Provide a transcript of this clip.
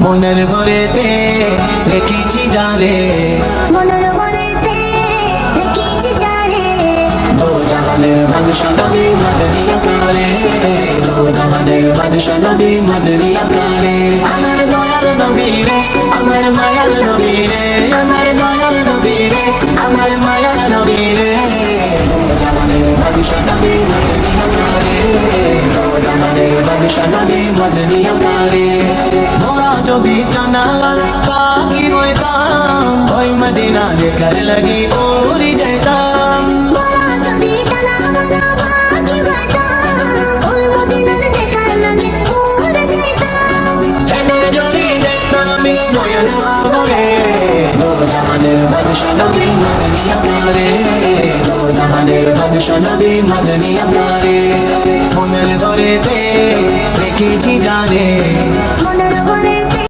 মনের ঘরেতে রেখেছি জানে, মনের ঘরেতে রেখেছি জানে। দো জাহানের বাদশা নবী মদনী আকারে, দো জাহানের বাদশা নবী মদনী আকারে। আমার দয়ার নবী রে, আমার মায়ার নবী রে, আমার দয়ার নবী রে, আমার মায়ার নবী রে। দো জাহানের বাদশা নবী মদনী আকারে, দো জাহানের বাদশা নবী মদনী আকারে। মোরা যদি জানালার পাখি হইতাম, ওই মদিনা দেখার লাগি উড়ে যাইতাম। মোরা যদি টানা বাঁধা পাখি হইতাম, ওই মদিনার দেখার লাগে উড়ে যাইতাম। এনে যদি দেখতাম আমি নয়ন ভরে, দো জাহানের বাদশা নবী মদনী আকারে, দো জাহানের বাদশা নবী মদনী আকারে। মনের ঘরেতে রেখেছি জানে, মনের ঘরেতে